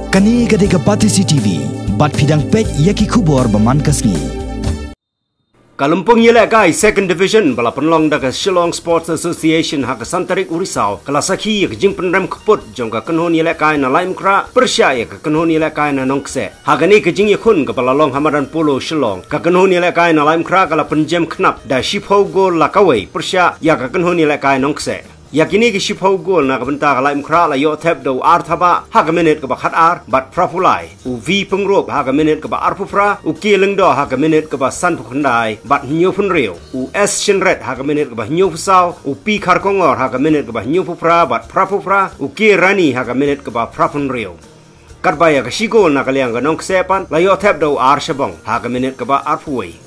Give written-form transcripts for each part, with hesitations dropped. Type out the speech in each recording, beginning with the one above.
Kani gade ka Pati CCTV, bat pidang pet yaki kubor baman kasni. Kalumpung yelek kai Second Division bala penlong da Shillong Sports Association hak Santarik Urisau kelasaki ke jing penrem keput jong ka kenhon yelek kai na laim kra persya ya ka kenhon yelek kai na nongse hagani ke jing yakun ke bala long hamadan polo Shillong ka kenhon yelek kai na laim kra kala penjem knap da shipho gol lakawai persya ya ka kenhon yelek kai nongse yakini ke shipho gol na kabenta ka laim kra la yo tap do arthaba hak minute ke ba khat ar bat prafulai u vi pengrop hak minute ke ba arpufra u keleng do hak minute ke ba san phukhandai bat nyu phun reu u s shinret hak minute ke ba nyu phusau u pi khar kongor hak minute ke ba nyu phupra bat prafupra u ke rani hak minute ke ba prafun reu katbaya ka shigol na kaliang ka nong sepan la yo tap do ar shabong hak minute ke ba arpuai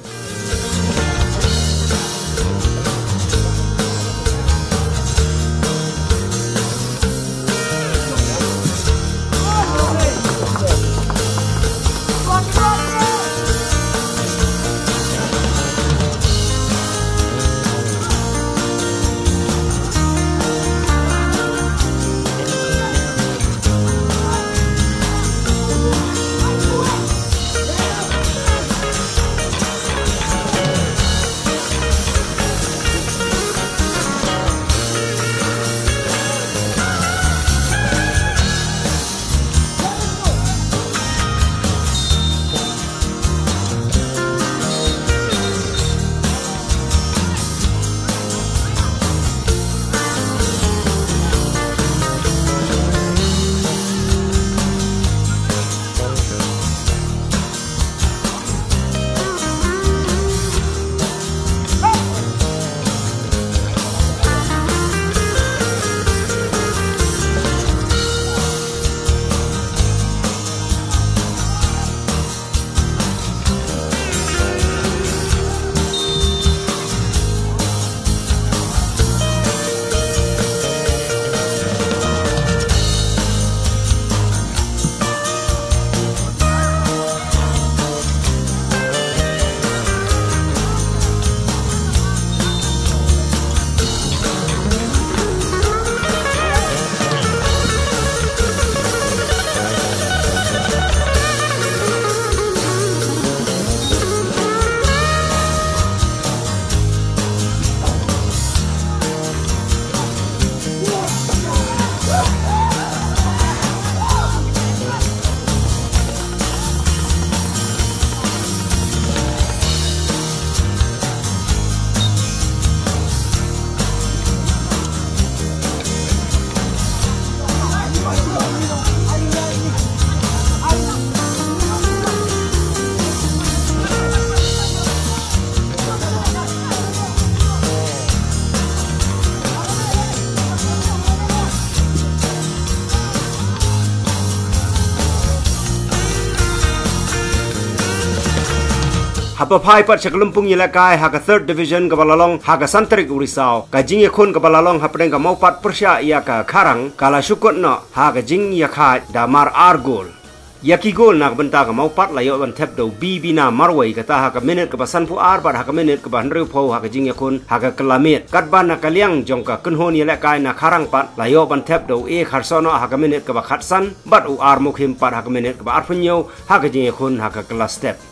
Hapa pai pat Kalumpung yelek kai hak Third Division ke balalong hak Santarik Urisau ka jing yakun ke balalong hapdeng ka mau pat persya ia ka karang kala syukut no hak jing yakha damar argol yaki gol nak benta ka mau pat layo ban tap do bina marwai kata hak minute ke basan pu ar bat hak minute ke ban reu pau hak jing yakun hak kelamet kat ban na kaliang jong ka kenhon yelek kai na karang pat layo ban tap do e kharsono hak minute ke ba khatsan bat u ar mukhim pat hak minute ke ba arpunyo hak jing yakun hak kelas step